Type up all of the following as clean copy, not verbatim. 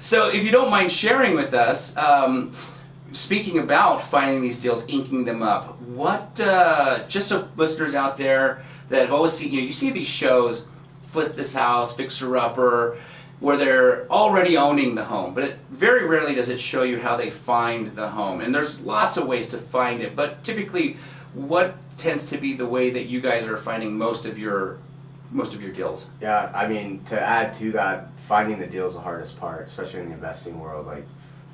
So if you don't mind sharing with us, speaking about finding these deals, inking them up, what, just so listeners out there that have always seen, you see these shows, Flip This House, Fixer Upper, where they're already owning the home, but very rarely does it show you how they find the home. And there's lots of ways to find it, but typically, what tends to be the way that you guys are finding most of your deals? Yeah, I mean, to add to that, finding the deal is the hardest part, especially in the investing world. Like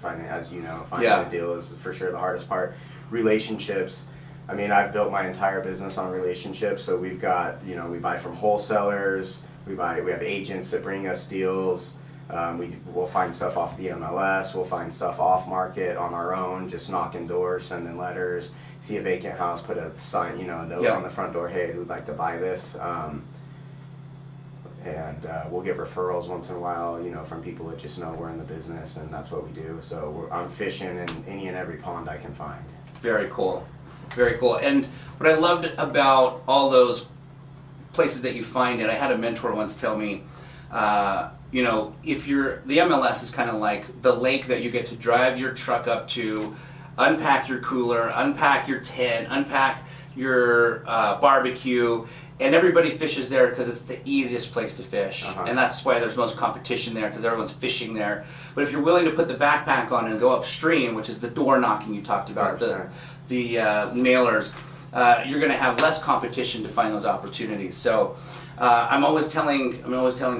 finding, as you know, finding the deal is for sure the hardest part. Relationships. I mean, I've built my entire business on relationships. So we've got, we buy from wholesalers. We have agents that bring us deals. We'll find stuff off the MLS. We'll find stuff off market on our own, just knocking doors, sending letters. See a vacant house, put a sign, a note on the front door. Hey, we'd like to buy this. And we'll get referrals once in a while, from people that just know we're in the business, and that's what we do. So I'm fishing in any and every pond I can find. Very cool. Very cool. And what I loved about all those places that you find it, I had a mentor once tell me, if the MLS is kind of like the lake that you get to drive your truck up to, unpack your cooler, unpack your tent, unpack your barbecue, and everybody fishes there because it's the easiest place to fish. And that's why there's most competition there, because everyone's fishing there. But if you're willing to put the backpack on and go upstream, which is the door knocking you talked about, the mailers, you're going to have less competition to find those opportunities. So I'm always telling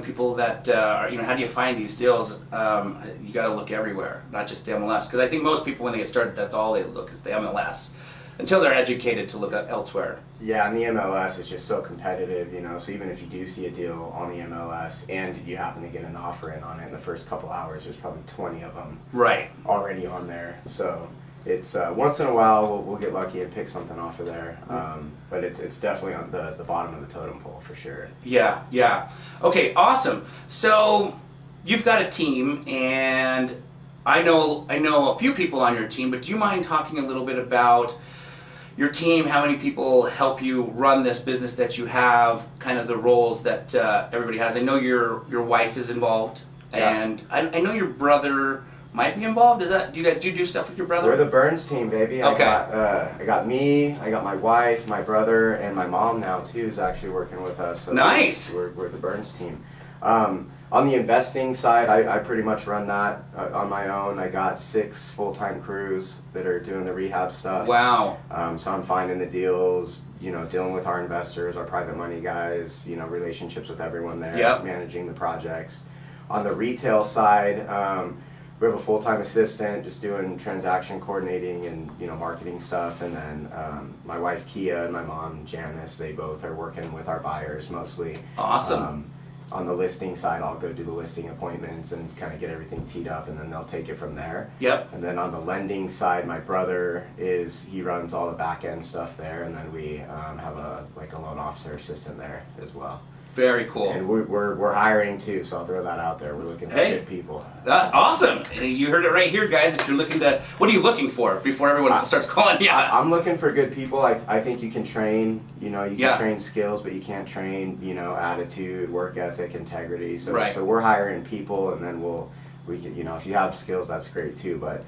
people that how do you find these deals? You got to look everywhere, not just the MLS, because I think most people when they get started, that's all they look is the MLS, until they're educated to look up elsewhere. Yeah, and the MLS is just so competitive, so even if you do see a deal on the MLS and you happen to get an offer in on it in the first couple hours, there's probably 20 of them already on there. So it's once in a while we'll get lucky and pick something off of there, but it's definitely on the bottom of the totem pole for sure. Yeah. Okay, awesome. So you've got a team, and I know a few people on your team, but do you mind talking a little bit about your team, how many people help you run this business that you have, kind of the roles that everybody has? I know your wife is involved, and I know your brother might be involved. Is that do you do stuff with your brother? We're the Burns team, baby. Okay. I got me, I got my wife, my brother, and my mom now too is actually working with us. So nice. We're the Burns team. On the investing side, I pretty much run that on my own. I got 6 full-time crews that are doing the rehab stuff. Wow. So I'm finding the deals, dealing with our investors, our private money guys, relationships with everyone there, managing the projects. On the retail side, we have a full-time assistant just doing transaction coordinating and marketing stuff, and then my wife Kia and my mom Janice, they both are working with our buyers mostly. Awesome. On the listing side, I'll go do the listing appointments and kind of get everything teed up, and then they'll take it from there. Yep. And then on the lending side, my brother he runs all the back end stuff there, and then we have a loan officer assistant there as well. Very cool. And we're hiring too, so I'll throw that out there. We're looking for good people. Awesome. You heard it right here, guys. If you're looking to, what are you looking for before everyone starts calling you? I'm looking for good people. I think you can train, you can train skills, but you can't train, attitude, work ethic, integrity. So we're hiring people, and then we can, if you have skills, that's great too. But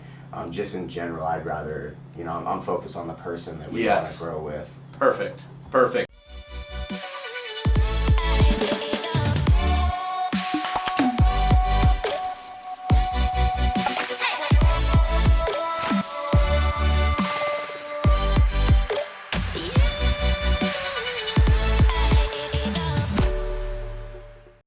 just in general, I'd rather, I'm focused on the person that we want to grow with. Perfect.